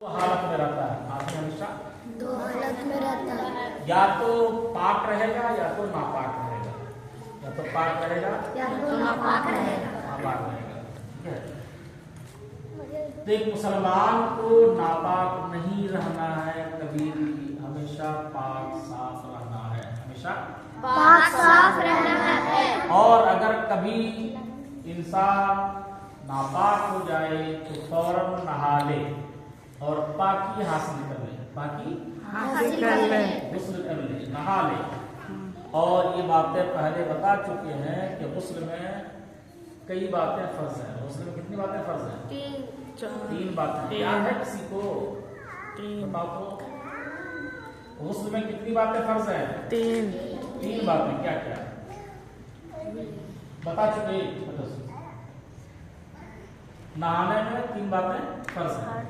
दो हालत में रहता है आदमी हमेशा दो हालत में रहता है, या तो पाक रहेगा या तो नापाक रहेगा, या तो पाक रहेगा या तो नापाक रहेगा। नापाक रहेगा। ठीक है, तो एक मुसलमान को नापाक नहीं रहना है कभी भी, हमेशा पाक साफ रहना है, हमेशा पाक साफ रहना है। और अगर कभी इंसान नापाक हो जाए तो फौरन नहा ले और पाकी हासिल कर ले, पाकी हासिल कर ले। गुस्ल कर ले, नहा ले। और ये बातें पहले बता चुके हैं कि गुस्ल में कई बातें फर्ज हैं। गुस्ल में कितनी बातें फर्ज हैं? तीन बातें। याद है किसी को? बताओ तो। गुस्ल में कितनी बातें फर्ज हैं? तीन बातें। क्या क्या बता चुके? नहाने में तीन बातें फर्ज हैं,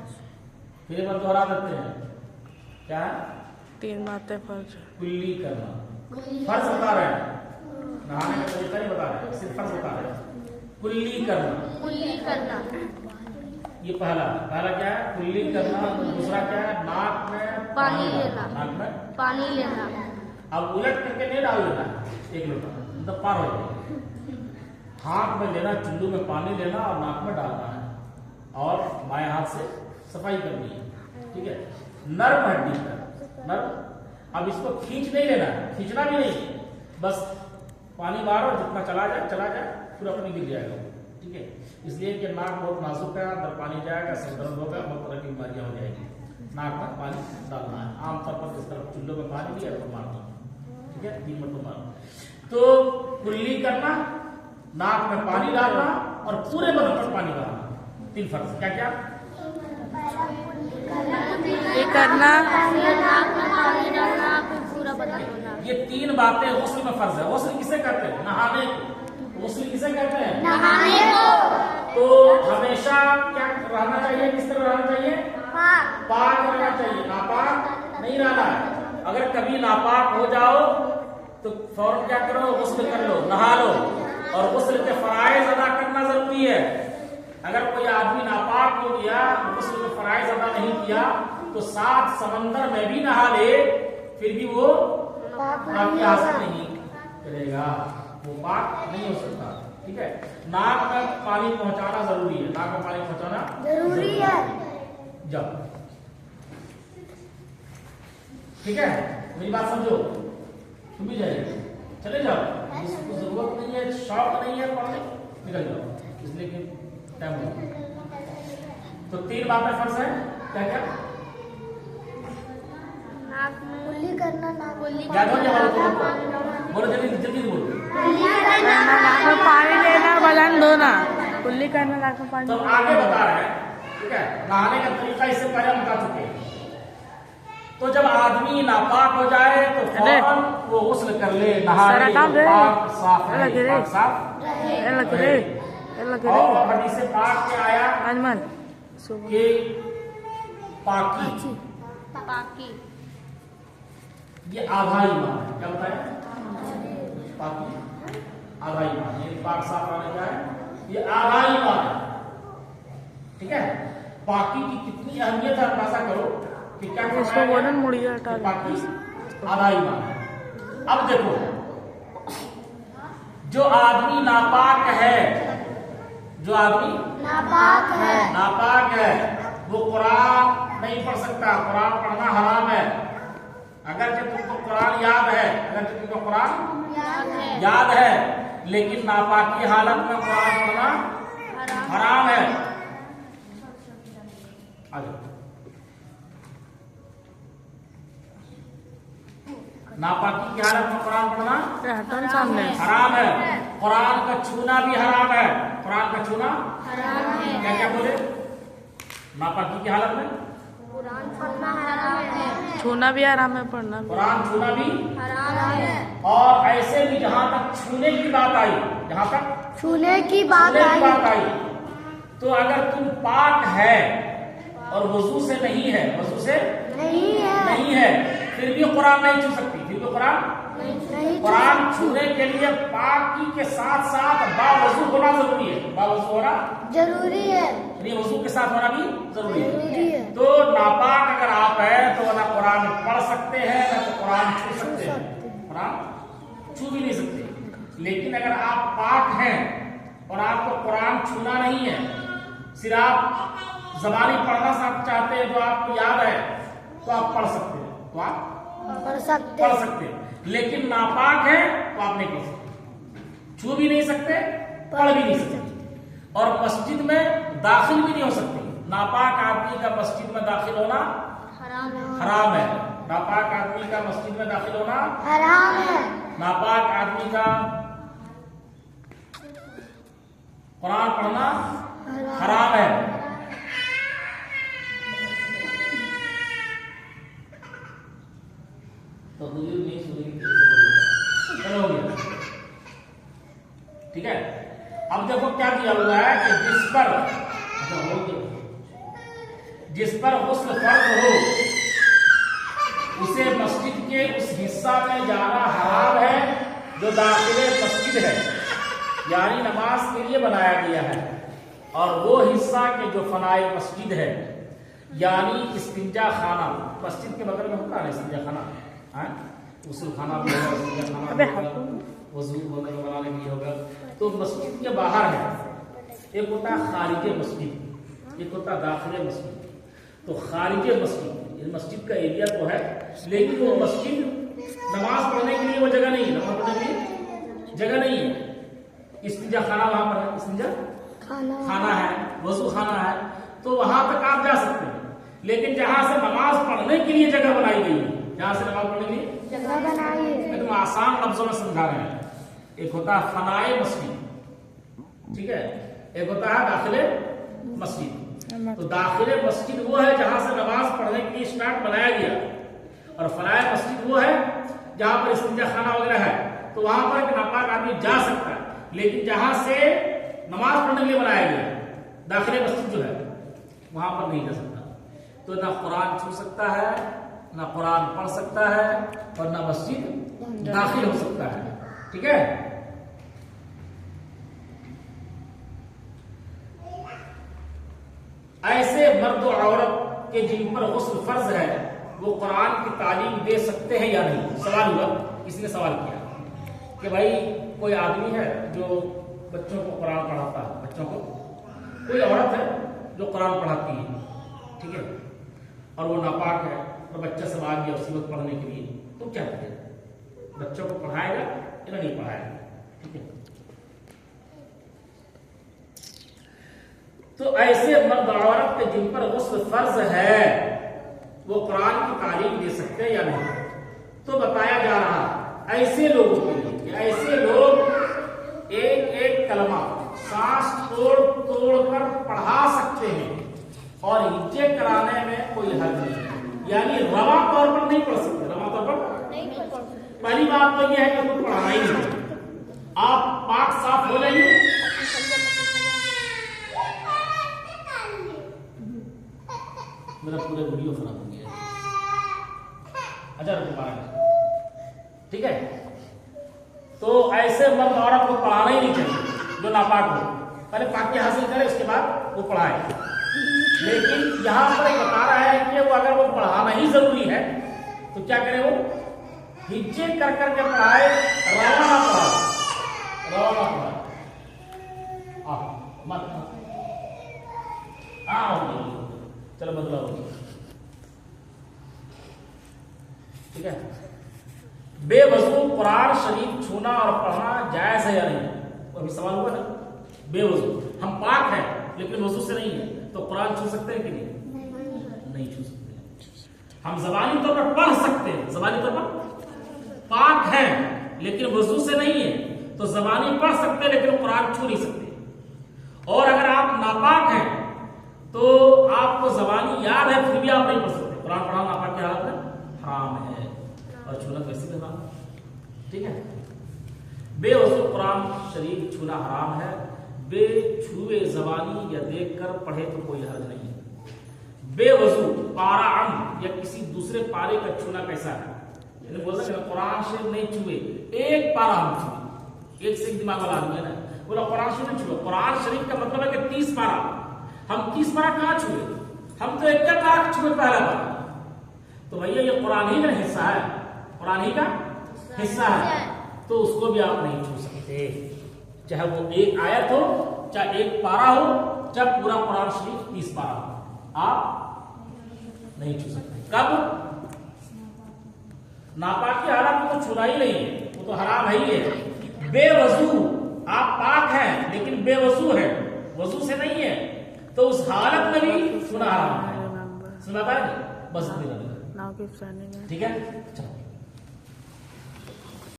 फिर एक बार दोहरा देते हैं। क्या है? तीन बातें फर्ज। कुल्ली करना फर्ज बता रहे हैं, नहाने का तरीका नहीं बता रहे, सिर्फ फर्ज बता रहे हैं। कुल्ली करना, कुल्ली करना, ये पहला क्या है? कुल्ली करना। दूसरा क्या है? नाक में पानी लेना, नाक में पानी लेना। अब उलट करके नहीं डाल देना एक लोटा, मतलब पार हो जाएगा। हाथ में लेना, चुल्लू में पानी लेना और नाक में डालना है और बाएं हाथ से सफाई करनी है। ठीक है, नर्म हड्डी पर नर्म। अब इसको खींच नहीं लेना है, खींचना भी नहीं, बस पानी बाहर जितना चला जाए फिर अपने गिर जाएगा। ठीक है, इसलिए कि नाक बहुत नाजुक है, अंदर पानी जाएगा, सर दर्द होगा, बहुत तरह की बीमारियां हो जाएगी। नाक में पानी डालना है। आमतौर पर जिस तरफ चुल्लों में पानी दिया तो मारना। ठीक है, 3 मिनट मारना। तो कुल्ली करना, नाक में पानी डालना और पूरे बदन पर पानी डालना। 3 फर्ज। क्या क्या? ये करना, नाक में पानी डालना, फिर पूरा बदन धोना। ये 3 बातें गुस्ल में फर्ज है। गुस्ल किसे कहते हैं? नहाने को। गुस्ल किसे कहते हैं? नहाने को। तो हमेशा क्या रहना चाहिए? किस तरह रहना चाहिए? पाक रहना चाहिए, नापाक नहीं रहना है। अगर कभी नापाक हो जाओ तो फौरन क्या करो? गुस्ल कर लो, नहा लो। और गुस्ल के फराइज अदा करना जरूरी है। अगर कोई आदमी नापाक हो गया, गुस्ल के फराइज अदा नहीं किया तो 7 समंदर में भी नहा ले फिर भी वो पाकी हासिल नहीं करेगा, वो पाक नहीं हो सकता। ठीक है, नाक में पानी पहुंचाना जरूरी है, नाक में पानी पहुंचाना जरूरी है। जब ठीक है, मेरी बात समझो, तुम भी जाइए, चले जाओ, जिसको जरूरत नहीं है, शौक नहीं है पढ़ने, निकल जाओ, इसलिए कि टाइम हो। तो 3 बातें फर्ज है। क्या क्या? नाक में कुल्ली करना, नाक याद हो जाए, बोलो जल्दी जल्दी बोलो। नाक में पानी लेना, बदन धोना। कुल्ली करना, नाक में पानी। तो आगे बता रहे हैं। ठीक है, नहाने का तरीका इससे पहले हम बता चुके हैं। तो जब आदमी नापाक हो जाए तो फौरन वो गुस्ल कर ले, नहा ले, पाक साफ रहे, पाक साफ रहे। और हदीस पाक में आया कि पाकी पाकी ये आधा ईमान है। क्या बताया? पाकी आधा ईमान, ये पाक साफ रहने का है, ये आधा ईमान है। ठीक है, पाकी की कितनी अहमियत है अंदाजा करो कि क्या इसको बोलन मुड़िया हटा दो। पाकी आधा ईमान है। अब देखो, जो आदमी नापाक है, जो आदमी नापाक है वो कुरान नहीं पढ़ सकता। कुरान पढ़ना हराम है। अगर जब तुमको कुरान याद है, याद है, लेकिन नापाकी हालत में कुरान पढ़ना हराम है। नापाकी की हालत में कुरान पढ़ना हराम है। कुरान का छूना भी हराम है। कुरान का छूना क्या क्या बोले? नापाकी की हालत में कुरान पढ़ना हराम है, छूना भी हराम है, पढ़ना भी। कुरान छूना भी हराम है। और ऐसे भी जहां तक छूने की बात आई, जहां तक छूने की बात आई, तो अगर तुम पाक है और वजू से नहीं है, नहीं है, फिर भी कुरान नहीं छू सकती। फिर भी कुरान छूने के लिए पाकी के साथ साथ बावजू होना जरूरी है। बावजू होना जरूरी है। यानी वजू के साथ होना भी जरूरी है। जरूरी है। तो नापाक अगर आप है तो ना कुरान पढ़ सकते हैं ना तो कुरान छू सकते हैं, कुरान छू भी नहीं सकते। लेकिन अगर आप पाक हैं और आपको कुरान छूना नहीं है, सिर्फ आप ज़बानी पढ़ना चाहते हैं जो आपको याद है, तो आप पढ़ सकते हैं, तो आप पढ़ सकते हैं। लेकिन नापाक है तो आप नहीं पढ़ सकते, छू भी नहीं सकते, पढ़ भी नहीं सकते, और मस्जिद में दाखिल भी नहीं हो सकते। नापाक आदमी का मस्जिद में दाखिल होना हराम है। नापाक आदमी का मस्जिद में दाखिल होना हराम है। नापाक आदमी का कुरान पढ़ना हराम है। तो हुजूर नहीं सुनेंगे, चलो हो गया, ठीक है। अब देखो क्या दिया हुआ है कि जिस पर गुस्ल फर्ज हो उसे मस्जिद के उस हिस्सा में जाना हराम है जो दाखिले मस्जिद है, यानी नमाज के लिए बनाया गया है, और वो हिस्सा के जो फनाए मस्जिद है, यानी इस्तिंजा खाना। मस्जिद के बगल में होता है इस्तिंजा खाना, उसूल खाना भी होगा, इस्तिंजा खाना भी होगा, वजू वगैरह बनाने के लिए होगा। तो मस्जिद के बाहर है, एक होता है खारिज मस्जिद, एक होता है दाखिले मस्जिद। तो खारिज मस्जिद, मस्जिद का एरिया तो है, लेकिन वो मस्जिद नमाज पढ़ने के लिए वो जगह नहीं है, नमाज पढ़ने के लिए जगह नहीं है। इस्तिंजा खाना वहां पर है, इस्तिंजा खाना है, वजू खाना है, तो वहां तक आप जा सकते हैं। लेकिन जहां से नमाज पढ़ने के लिए जगह बनाई गई है, जहां से नमाज पढ़ने के लिए जगह बनाई है, एकदम आसान लफ्जों में समझा रहे हैं। एक होता है फनाए मस्जिद, ठीक है, एक होता है दाखिले मस्जिद। तो दाखिले मस्जिद वो है जहां से नमाज पढ़ने के लिए स्टार्ट बनाया गया, और फनाए मस्जिद वो है जहां पर इस्तिंजा खाना वगैरह है, तो वहां पर एक नापाक आदमी जा सकता है। लेकिन जहां से नमाज पढ़ने के लिए बनाया गया दाखिले मस्जिद जो है, वहां पर नहीं जा सकता। तो ना कुरान छू सकता है, ना कुरान पढ़ सकता है, और ना मस्जिद दाखिल हो सकता है, ठीक है। ऐसे मर्द और औरत के जिन पर गुस्ल फर्ज है वो कुरान की तालीम दे सकते हैं या नहीं। सवाल हुआ, किसी ने सवाल किया कि भाई कोई आदमी है जो बच्चों को कुरान पढ़ाता है, बच्चों को, कोई औरत है जो कुरान पढ़ाती है, ठीक है, और वो नापाक है, और बच्चा सब आ गया उसी वक्त पढ़ने के लिए, तो क्या करेगा? बच्चों को पढ़ाएगा या नहीं पढ़ाएगा, ठीक है। तो ऐसे मर्द औरत के जिन पर गुस्ल फर्ज है वो कुरान की तालीम दे सकते हैं या नहीं। तो बताया जा रहा है ऐसे लोगों के लिए, ऐसे लोग एक एक कलमा सांस तोड़ तोड़ कर पढ़ा सकते हैं, और हिज्जे कराने में कोई हर्ज नहीं, यानी रवा तौर पर नहीं पढ़ सकते, रवा तौर पर नहीं पढ़ सकते। पहली बात तो यह है कि कोई पढ़ाना ही नहीं, आप पाक साफ हो जाइए, मेरा पूरा वीडियो खराब हो गया, 1000 रुपये मारेंगे, ठीक है। तो ऐसे मर्द औरत को पढ़ाना ही नहीं चाहिए जो नापाक हो, पहले पाकी हासिल करे उसके बाद वो पढ़ाए। लेकिन यहाँ पर बता रहा है कि वो अगर वो पढ़ाना ही जरूरी है तो क्या करे, वो हिज्जे कर करके पढ़ाए, रवा ना पढ़ाए, रवा ना पढ़ाए, मत चलो बदला हो, ठीक है। बेवजू कुरान शरीफ छूना और पढ़ना जायज है या नहीं, वो अभी सवाल हुआ ना। बेवजू हम पाक हैं लेकिन वजू से नहीं है, तो कुरान छू सकते हैं कि नहीं छू सकते। हम ज़बानी तौर पर पढ़ सकते हैं, ज़बानी तौर पर पाक हैं लेकिन वजू से नहीं है, तो ज़बानी पढ़ सकते हैं लेकिन कुरान छू नहीं सकते। और अगर आप नापाक हैं तो आपको ज़बानी याद है फिर भी आप नहीं पढ़ सकते, कुरान पढ़ना नापाक की हालत में हराम है, और छूना वैसे भी हराम, ठीक है। बेवजू कुरान शरीफ छूना हराम है, बेछुए ज़बानी या देखकर पढ़े तो कोई हर्ज नहीं है। बेवजू पारा अम या किसी दूसरे पारे का छूना कैसा है, यानी बोल सकते कुरान शरीफ नहीं छुए, एक पारा हम छुए, एक से दिमाग वाला आदमी है ना, बोला कुरान शरीफ नहीं छुए। कुरान शरीफ का मतलब है कि 30 पारा, हम 30 पारा कहाँ छुए? हम तो एक पारा छुए पहला पारा। तो भैया ये कुरान ही का हिस्सा है, कुरान ही का हिस्सा है, तो उसको भी आप नहीं छू सकते, चाहे वो एक आयत हो, चाहे एक पारा हो, चाहे पूरा कुरान शरीफ 30 पारा हो, आप नहीं छू सकते। कब? नापाकी हालत में तो छूना ही नहीं है, वो तो हराम है ही है। बेवजू आप पाक हैं लेकिन बेवजू है, वजू से नहीं है, तो उस हालत में भी छूना हराम है। सुना पाएंगे बस, Now keep sending it. ठीक है, चलो।